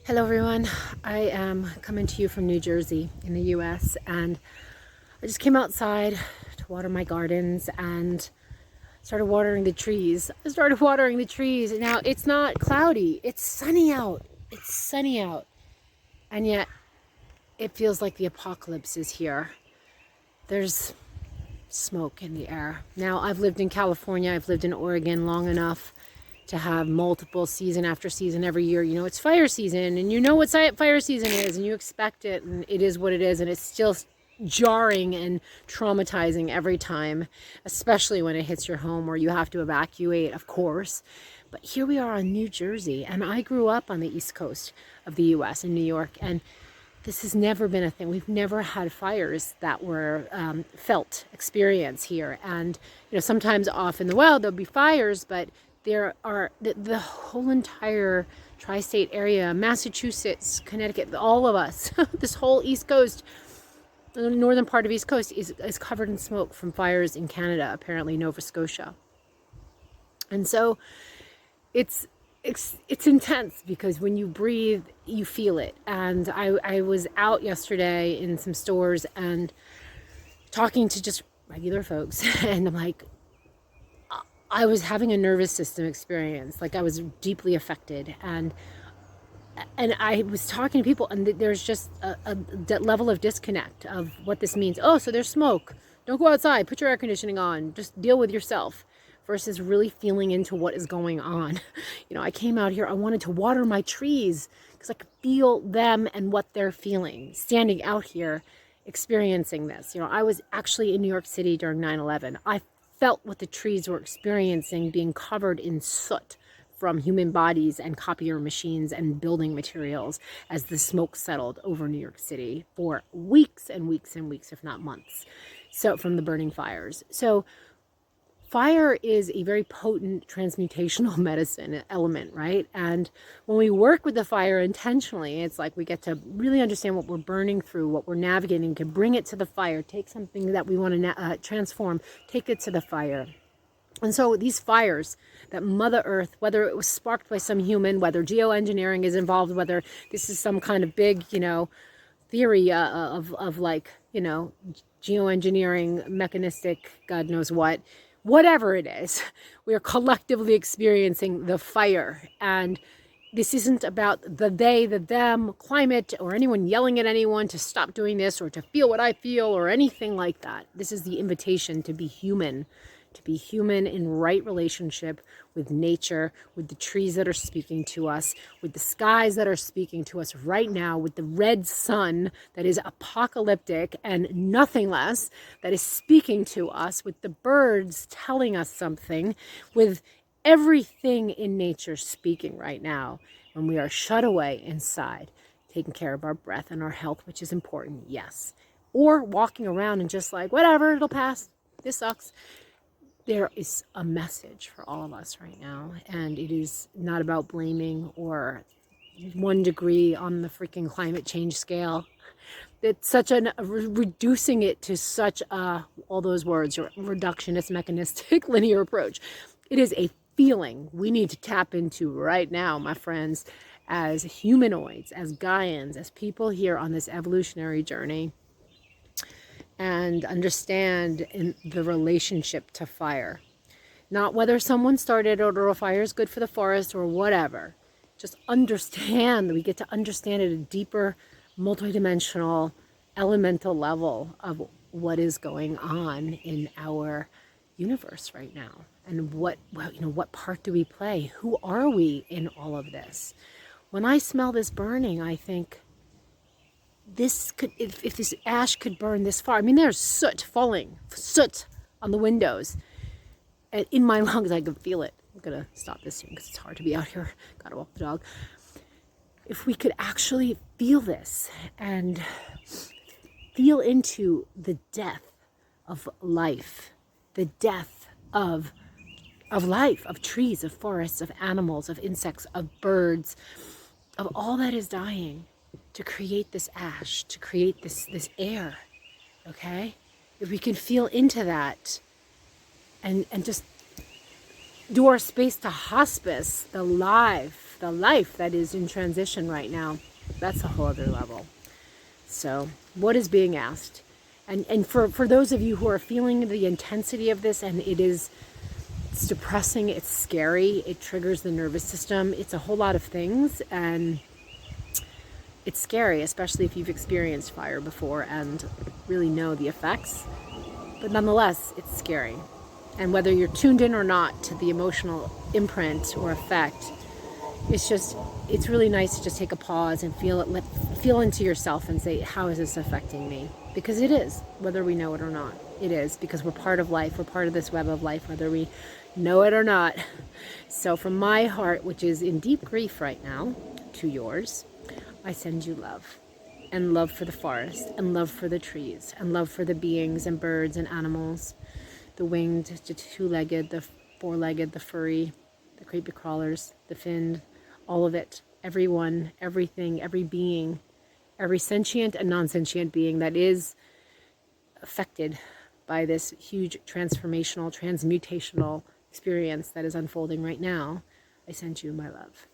Hello everyone, I am coming to you from New Jersey in the US, and I just came outside to water my gardens and started watering the trees. Now it's not cloudy, it's sunny out. It's sunny out. And yet it feels like the apocalypse is here. There's smoke in the air. Now I've lived in California, I've lived in Oregon long enough to have multiple season after season every year. You know, it's fire season and you know what fire season is and you expect it, and it is what it is, and it's still jarring and traumatizing every time, especially when it hits your home or you have to evacuate, of course. But here we are on New Jersey, and I grew up on the East Coast of the US in New York, and this has never been a thing. We've never had fires that were felt experience here. And you know, sometimes off in the wild there'll be fires, but there are the whole entire tri-state area, Massachusetts, Connecticut, all of us, this whole East Coast, the northern part of East Coast is covered in smoke from fires in Canada, apparently Nova Scotia. And so it's intense because when you breathe, you feel it. And I was out yesterday in some stores and talking to just regular folks, and I'm like, I was having a nervous system experience. Like, I was deeply affected, and I was talking to people, and there's just a level of disconnect of what this means. Oh, so there's smoke. Don't go outside. Put your air conditioning on. Just deal with yourself. Versus really feeling into what is going on. You know, I came out here, I wanted to water my trees because I could feel them and what they're feeling, standing out here, experiencing this. You know, I was actually in New York City during 9/11. I felt what the trees were experiencing, being covered in soot from human bodies and copier machines and building materials as the smoke settled over New York City for weeks and weeks and weeks, if not months. So from the burning fires. So fire is a very potent transmutational medicine element, right? And when we work with the fire intentionally, it's like we get to really understand what we're burning through, what we're navigating, to bring it to the fire, take something that we want to transform, take it to the fire. And so these fires that Mother Earth, whether it was sparked by some human, whether geoengineering is involved, whether this is some kind of big, you know, theory of like, you know, geoengineering, mechanistic, God knows what, whatever it is, we are collectively experiencing the fire. And this isn't about the they, the them, climate, or anyone yelling at anyone to stop doing this or to feel what I feel or anything like that. This is the invitation to be human in right relationship with nature, with the trees that are speaking to us, with the skies that are speaking to us right now, with the red sun that is apocalyptic and nothing less, that is speaking to us, with the birds telling us something, with everything in nature speaking right now. When we are shut away inside, taking care of our breath and our health, which is important, yes. Or walking around and just like, whatever, it'll pass. This sucks. There is a message for all of us right now, and it is not about blaming or 1 degree on the freaking climate change scale. It's such a reducing it to such a, all those words, reductionist, mechanistic, linear approach. It is a feeling we need to tap into right now, my friends, as humanoids, as Gaians, as people here on this evolutionary journey, and understand in the relationship to fire. Not whether someone started it or a fire is good for the forest or whatever. Just understand that we get to understand at a deeper, multidimensional, elemental level of what is going on in our universe right now. And what part do we play? Who are we in all of this? When I smell this burning, I think, this could, if this ash could burn this far. I mean, there's soot on the windows, and in my lungs I can feel it. I'm gonna stop this soon because it's hard to be out here. Gotta walk the dog. If we could actually feel this and feel into the death of life, the death of life, of trees, of forests, of animals, of insects, of birds, of all that is dying, to create this ash, to create this air, okay? If we can feel into that and just do our space to hospice, the life, the life that is in transition right now, that's a whole other level. So what is being asked? And for those of you who are feeling the intensity of this, and it's depressing, it's scary, it triggers the nervous system, it's a whole lot of things, and it's scary, especially if you've experienced fire before and really know the effects. But nonetheless, it's scary. And whether you're tuned in or not to the emotional imprint or effect, it's really nice to just take a pause and feel into yourself and say, how is this affecting me? Because it is, whether we know it or not. It is, because we're part of life. We're part of this web of life, whether we know it or not. So from my heart, which is in deep grief right now, to yours, I send you love. And love for the forest, and love for the trees, and love for the beings and birds and animals, the winged, the two-legged, the four-legged, the furry, the creepy crawlers, the finned, all of it, everyone, everything, every being, every sentient and non-sentient being that is affected by this huge transformational, transmutational experience that is unfolding right now. I send you my love.